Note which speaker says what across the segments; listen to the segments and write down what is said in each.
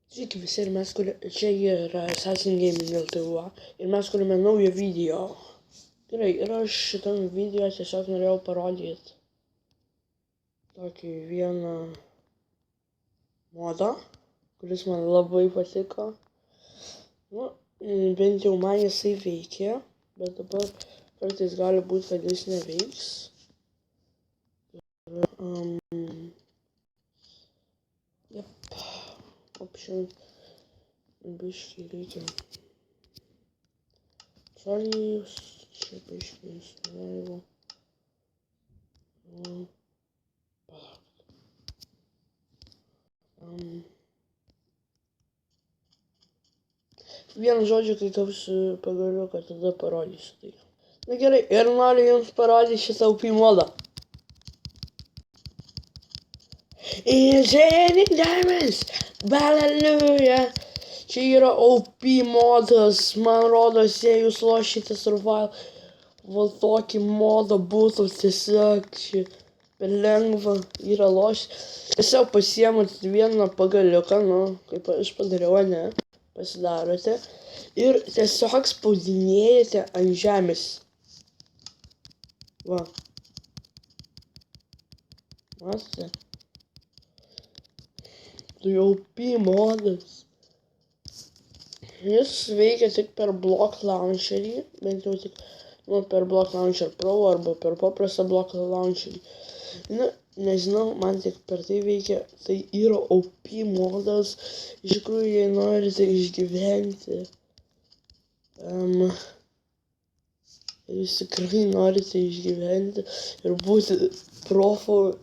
Speaker 1: Sveiki visi ir čia yra Assassin Gaming LTV ir mes kuriame naują video. Gerai, ir aš šitam video tiesiog norėjau parodyti tokį vieną modą, kuris man labai patiko. Nu, bent jau man jisai veikia, bet dabar kartais gali būti, kad jis neveiks. Option biškai reikia. Sorry, čia biškai įsivaivo. Vienu žodžiu, kai gausiu pagaliuką, tada parodysiu tai. Na gerai, ir noriu jums parodyti šitą OP modą. Enchanting Diamonds! Hallelujah! Čia yra OP modas, man rodos, jei jūs lošite survival, tokį modą būtų tiesiog čia per lengva yra lošti. Tiesiog pasiemat vieną pagaliuką, nu, kaip aš padariau, ne, pasidarote ir tiesiog spaudinėjate ant žemės. Va. Matote? Tai OP modas. Jis veikia tik per Block Launcherį, bent jau tik per Block Launcher Pro arba per paprastą Block Launcherį. Na, nežinau, man tik per tai veikia. Tai yra OP modas. Iš tikrųjų, jei norite išgyventi, jūs tikrai norite išgyventi ir būti profu,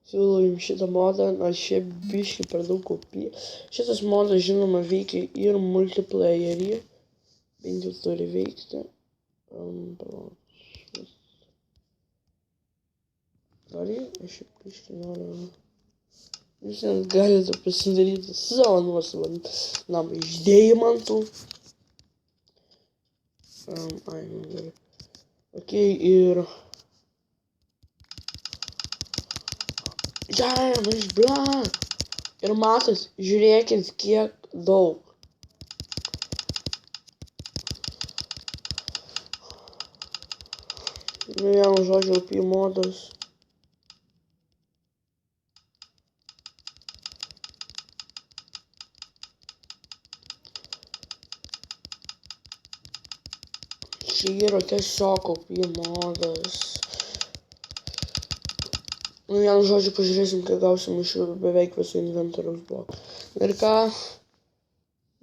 Speaker 1: siūlau jums šitą modą, nors šiaip biškį per daug OP. Šitas modas, žinoma, veikia ir multiplayerį, bent jau turi veikti. Gerai, aš šiaip biškį noriu. Jūs net galite pasidaryti savo nuosavą namą iš deimantų. Gerai. Ok, ir... Diamond Block! Ir matot, žiūrėkit, kiek daug. Nu, vienu žodžiu, OP modas. Čia yra tiesiog OP modas. Nu, vienu žodžiu, pažiūrėsim, kai gausim iš beveik visų inventoriaus blokų. Ir ką?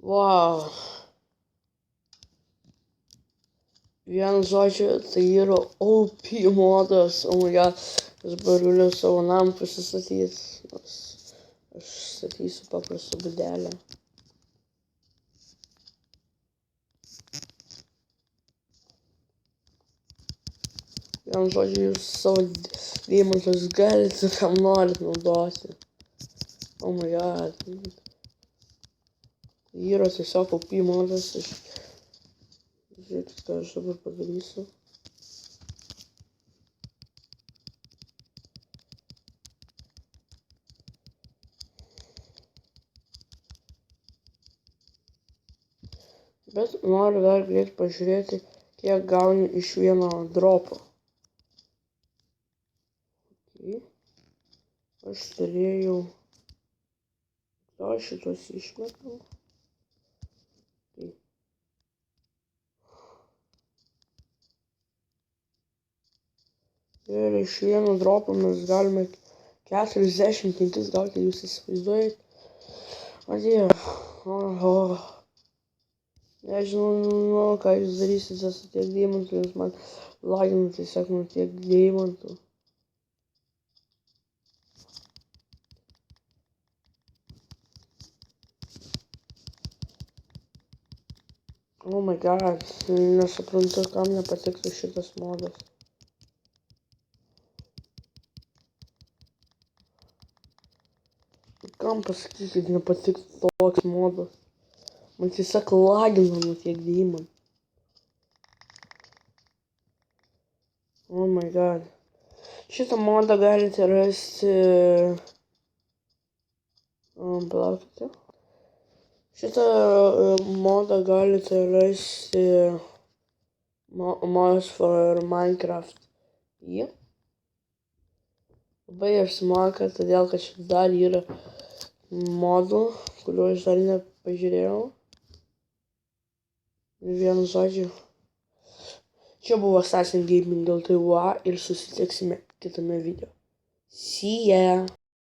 Speaker 1: Wow. Vienu žodžiu, tai yra OP modas. Oh my god. Aš galiu savo namą pasistatyti. Aš statysiu paprastą būdelę. Vienu žodžiu, jūs savo deimantus galite kam norit naudoti. Oh my god. Yra tiesiog OP modas. Žiūrėkit, ką aš dabar padarysiu. Bet noriu dar greit pažiūrėti, kiek gauni iš vieno dropo. Aš turėjau... Gal šitos išmetam? Ir iš vieno dropo mes galime 45 gauti, jūs įsivaizduojate? O dieve. Oho. Nežinau, ką jūs darysite su tiek deimantų, jūs man lagina tiesiog nuo tiek deimantų. Oh my god, nesuprantu, kam nepatiktų šitas modas. Kam pasakykit, nepatiktų toks modas? Man tiesiog lagina nuo tiek deimantų. Oh my god. Šitą modą galite rasti... Palaukite. Šitą modą galite rasti Mods for Minecraft. Labai apsimoka, todėl kad šitą dalį yra modų, kuriuo aš dar nepažiūrėjau. Vienu žodžiu. Čia buvo Assassin Gaming LTUA ir susitiksime kitame video. See ya!